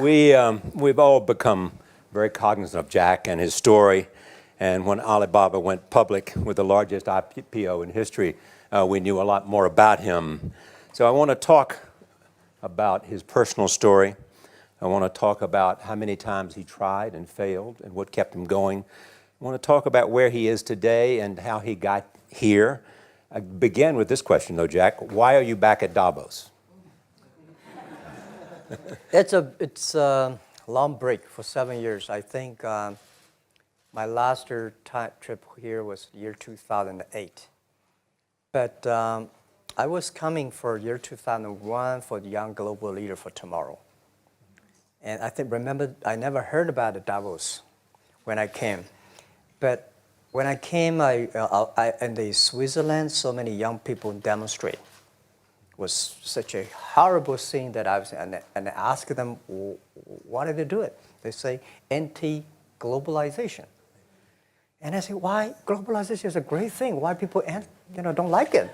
We've all become very cognizant of Jack and his story. And when Alibaba went public with the largest IPO in history, we knew a lot more about him. So I want to talk about his personal story. I want to talk about how many times he tried and failed and what kept him going. I want to talk about where he is today and how he got here. I begin with this question, though, Jack. Why are you back at Davos? It's a long break for 7 years. I think my last trip here was year 2008. But I was coming for year 2001 for the Young Global Leader for Tomorrow. And remember, I never heard about the Davos when I came. But when I came, in the Switzerland, so many young people demonstrate. It was such a horrible thing that I was, and I asked them, why did they do it? They say, anti-globalization. And I say, why? Globalization is a great thing. Why people don't like it?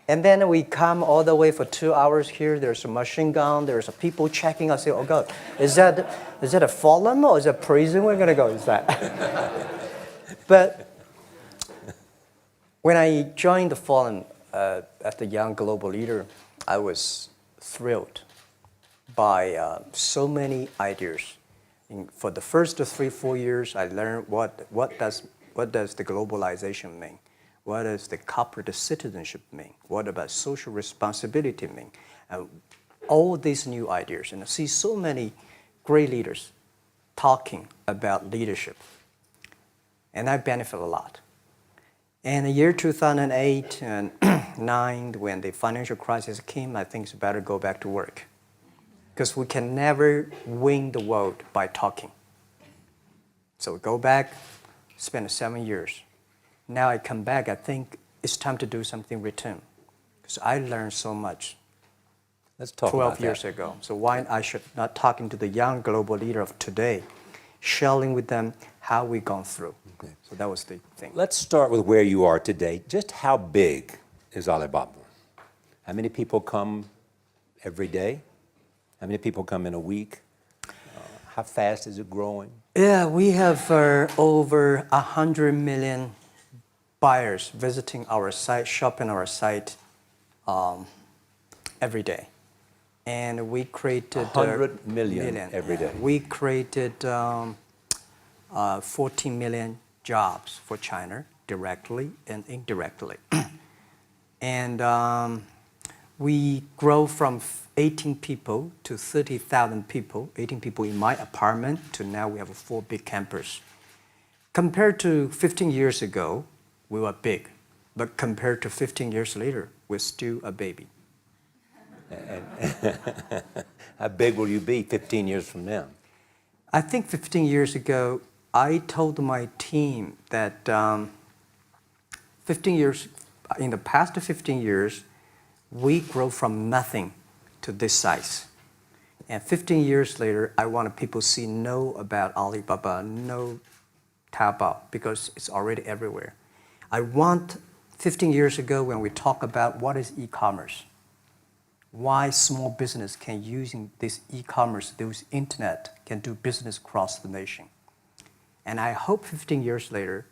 And then we come all the way for 2 hours here. There's a machine gun. There's people checking. I say, oh God, is that a forum or is it a prison we're gonna go? Is that? But when I joined the forum at the Young Global Leader, I was thrilled by so many ideas. For the first 3-4 years, I learned what does the globalization mean? What does the corporate citizenship mean? What about social responsibility mean? All these new ideas, and I see so many great leaders talking about leadership, and I benefit a lot. And the year 2008 and 2009, when the financial crisis came, I think it's better go back to work, because we can never win the world by talking. So go back, spend 7 years. Now I come back, I think it's time to do something return, because I learned so much. Let's talk 12 about years that. ago. So why I should not talking to the young global leader of today, sharing with them how we've gone through. Okay. So that was the thing. Let's start with where you are today. Just how big is Alibaba? How many people come every day? How many people come in a week? How fast is it growing? Yeah, we have over 100 million buyers visiting our site, shopping our site every day. And we created 100 million every day. We created 14 million jobs for China, directly and indirectly. And we grow from 18 people to 30,000 people, 18 people in my apartment, to now we have 4 big campus. Compared to 15 years ago, we were big. But compared to 15 years later, we're still a baby. How big will you be 15 years from now? I think 15 years ago, I told my team that 15 years, in the past 15 years, we grow from nothing to this size. And 15 years later, I want people to know about Alibaba, know Taobao, because it's already everywhere. I want 15 years ago when we talk about what is e-commerce, why small business can using this e-commerce, this internet, can do business across the nation. And I hope 15 years later,